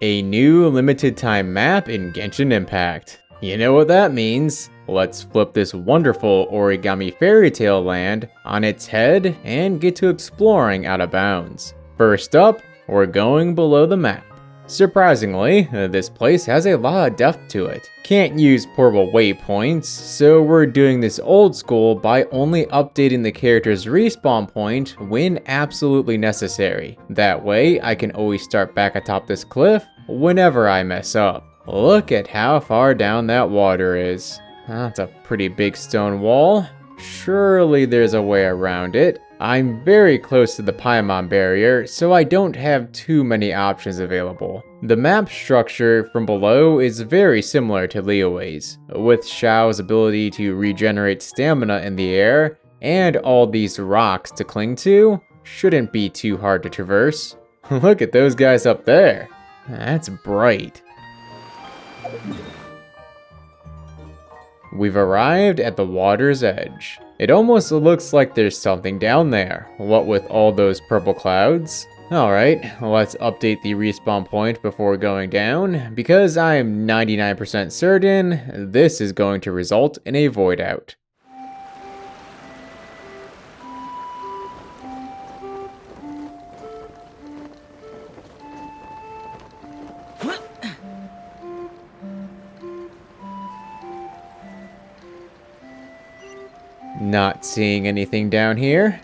A new limited time map in Genshin Impact. You know what that means. Let's flip this wonderful origami fairy tale land on its head and get to exploring out of bounds. First up, we're going below the map. Surprisingly, this place has a lot of depth to it. Can't use portable waypoints, so we're doing this old school by only updating the character's respawn point when absolutely necessary. That way, I can always start back atop this cliff whenever I mess up. Look at how far down that water is. That's a pretty big stone wall. Surely there's a way around it. I'm very close to the Paimon barrier, so I don't have too many options available. The map structure from below is very similar to Liyue's, with Xiao's ability to regenerate stamina in the air, and all these rocks to cling to, shouldn't be too hard to traverse. Look at those guys up there. That's bright. We've arrived at the water's edge. It almost looks like there's something down there, what with all those purple clouds. Alright, let's update the respawn point before going down, because I am 99% certain this is going to result in a void out. Not seeing anything down here.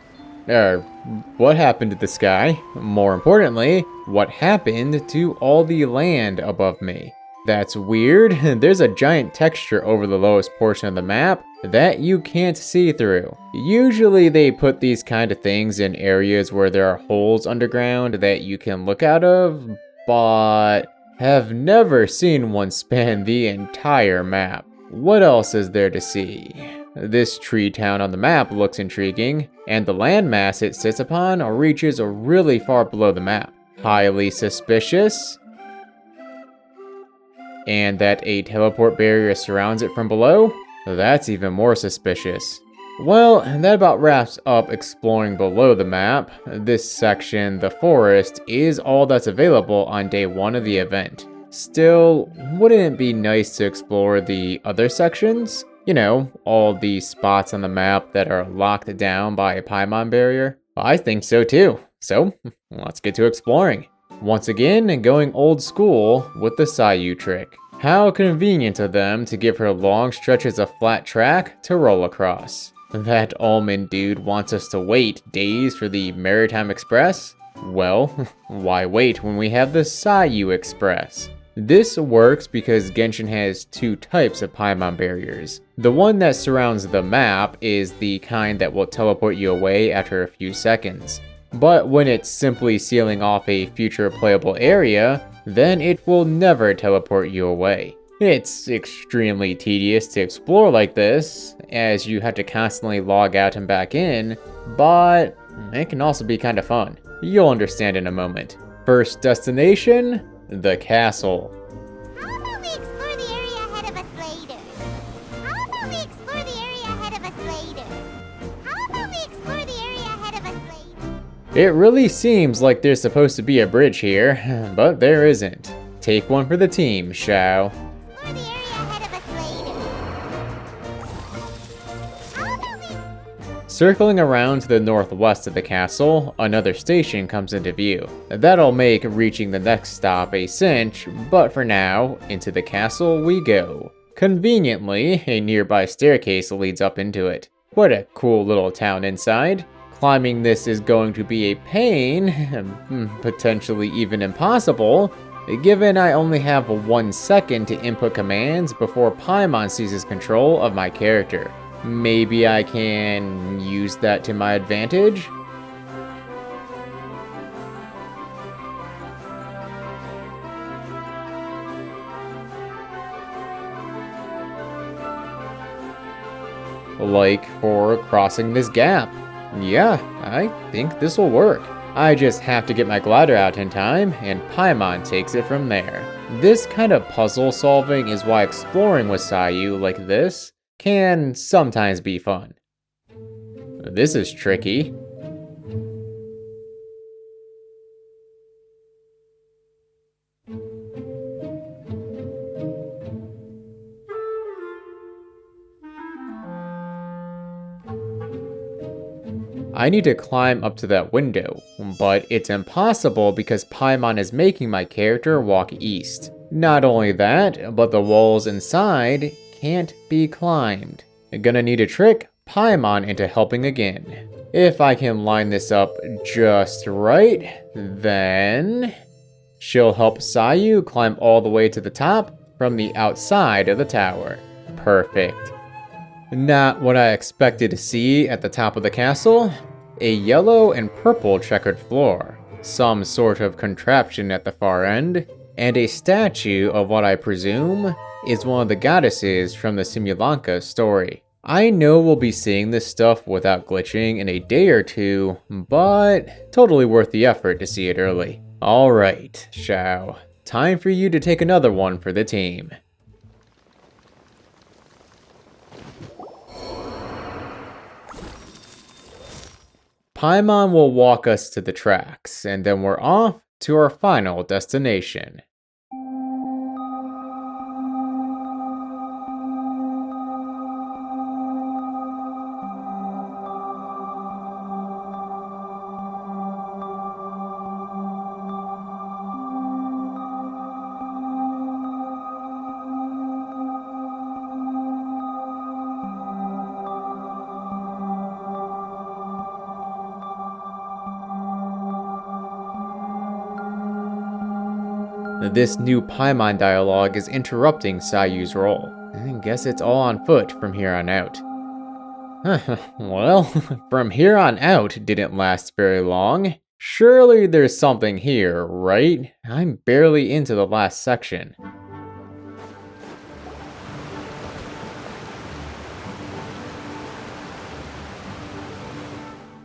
What happened to the sky? More importantly, what happened to all the land above me? That's weird. There's a giant texture over the lowest portion of the map that you can't see through. Usually they put these kind of things in areas where there are holes underground that you can look out of, but have never seen one span the entire map. What else is there to see? This tree town on the map looks intriguing, and the landmass it sits upon reaches really far below the map. Highly suspicious. And that a teleport barrier surrounds it from below? That's even more suspicious. Well, that about wraps up exploring below the map. This section, the forest, is all that's available on day 1 of the event. Still, wouldn't it be nice to explore the other sections? You know, all these spots on the map that are locked down by a Paimon barrier? I think so too. So, let's get to exploring. Once again, going old school with the Sayu trick. How convenient of them to give her long stretches of flat track to roll across. That almond dude wants us to wait days for the Maritime Express? Well, why wait when we have the Sayu Express? This works because Genshin has 2 types of Paimon barriers. The one that surrounds the map is the kind that will teleport you away after a few seconds. But when it's simply sealing off a future playable area, then it will never teleport you away. It's extremely tedious to explore like this, as you have to constantly log out and back in, but it can also be kind of fun. You'll understand in a moment. First destination, the castle. How about we explore the area ahead of us later? How about we explore the area ahead of us later? How about we explore the area ahead of us later? It really seems like there's supposed to be a bridge here, but there isn't. Take one for the team, Xiao. Explore the area ahead of us later. How about we... Circling around to the northwest of the castle, another station comes into view. That'll make reaching the next stop a cinch, but for now, into the castle we go. Conveniently, a nearby staircase leads up into it. What a cool little town inside. Climbing this is going to be a pain, potentially even impossible, given I only have 1 second to input commands before Paimon seizes control of my character. Maybe I can use that to my advantage? Like for crossing this gap. Yeah, I think this will work. I just have to get my glider out in time, and Paimon takes it from there. This kind of puzzle solving is why exploring with Sayu like this can sometimes be fun. This is tricky. I need to climb up to that window, but it's impossible because Paimon is making my character walk east. Not only that, but the walls inside can't be climbed. Gonna need to trick Paimon into helping again. If I can line this up just right, then she'll help Sayu climb all the way to the top from the outside of the tower. Perfect. Not what I expected to see at the top of the castle. A yellow and purple checkered floor, some sort of contraption at the far end, and a statue of what I presume is one of the goddesses from the Simulanka story. I know we'll be seeing this stuff without glitching in a day or two, but totally worth the effort to see it early. Alright, Xiao. Time for you to take another one for the team. Paimon will walk us to the tracks, and then we're off to our final destination. This new Paimon dialogue is interrupting Sayu's role. I guess it's all on foot from here on out. Well, from here on out didn't last very long. Surely there's something here, right? I'm barely into the last section.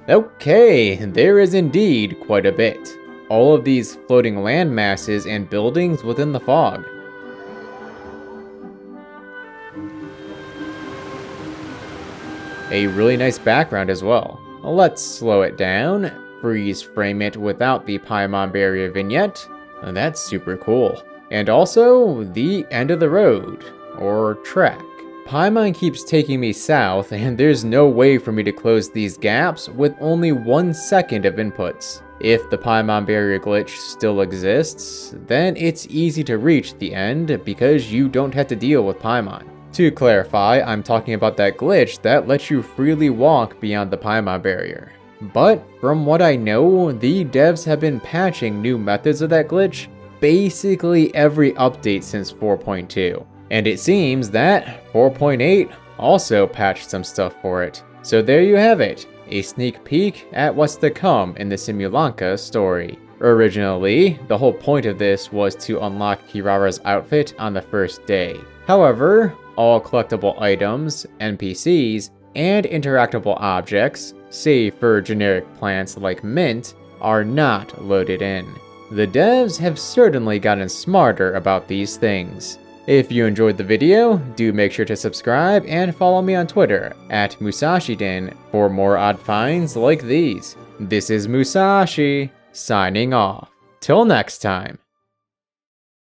Okay, there is indeed quite a bit. All of these floating land masses and buildings within the fog. A really nice background as well. Let's slow it down, freeze frame it without the Paimon barrier vignette. That's super cool. And also, the end of the road, or track. Paimon keeps taking me south, and there's no way for me to close these gaps with only 1 second of inputs. If the Paimon barrier glitch still exists, then it's easy to reach the end because you don't have to deal with Paimon. To clarify, I'm talking about that glitch that lets you freely walk beyond the Paimon barrier. But from what I know, the devs have been patching new methods of that glitch basically every update since 4.2. And it seems that 4.8 also patched some stuff for it. So there you have it. A sneak peek at what's to come in the Simulanka story. Originally, the whole point of this was to unlock Kirara's outfit on the first day. However, all collectible items, NPCs, and interactable objects, save for generic plants like mint, are not loaded in. The devs have certainly gotten smarter about these things. If you enjoyed the video, do make sure to subscribe and follow me on Twitter at Musashiden for more odd finds like these. This is Musashi, signing off. Till next time.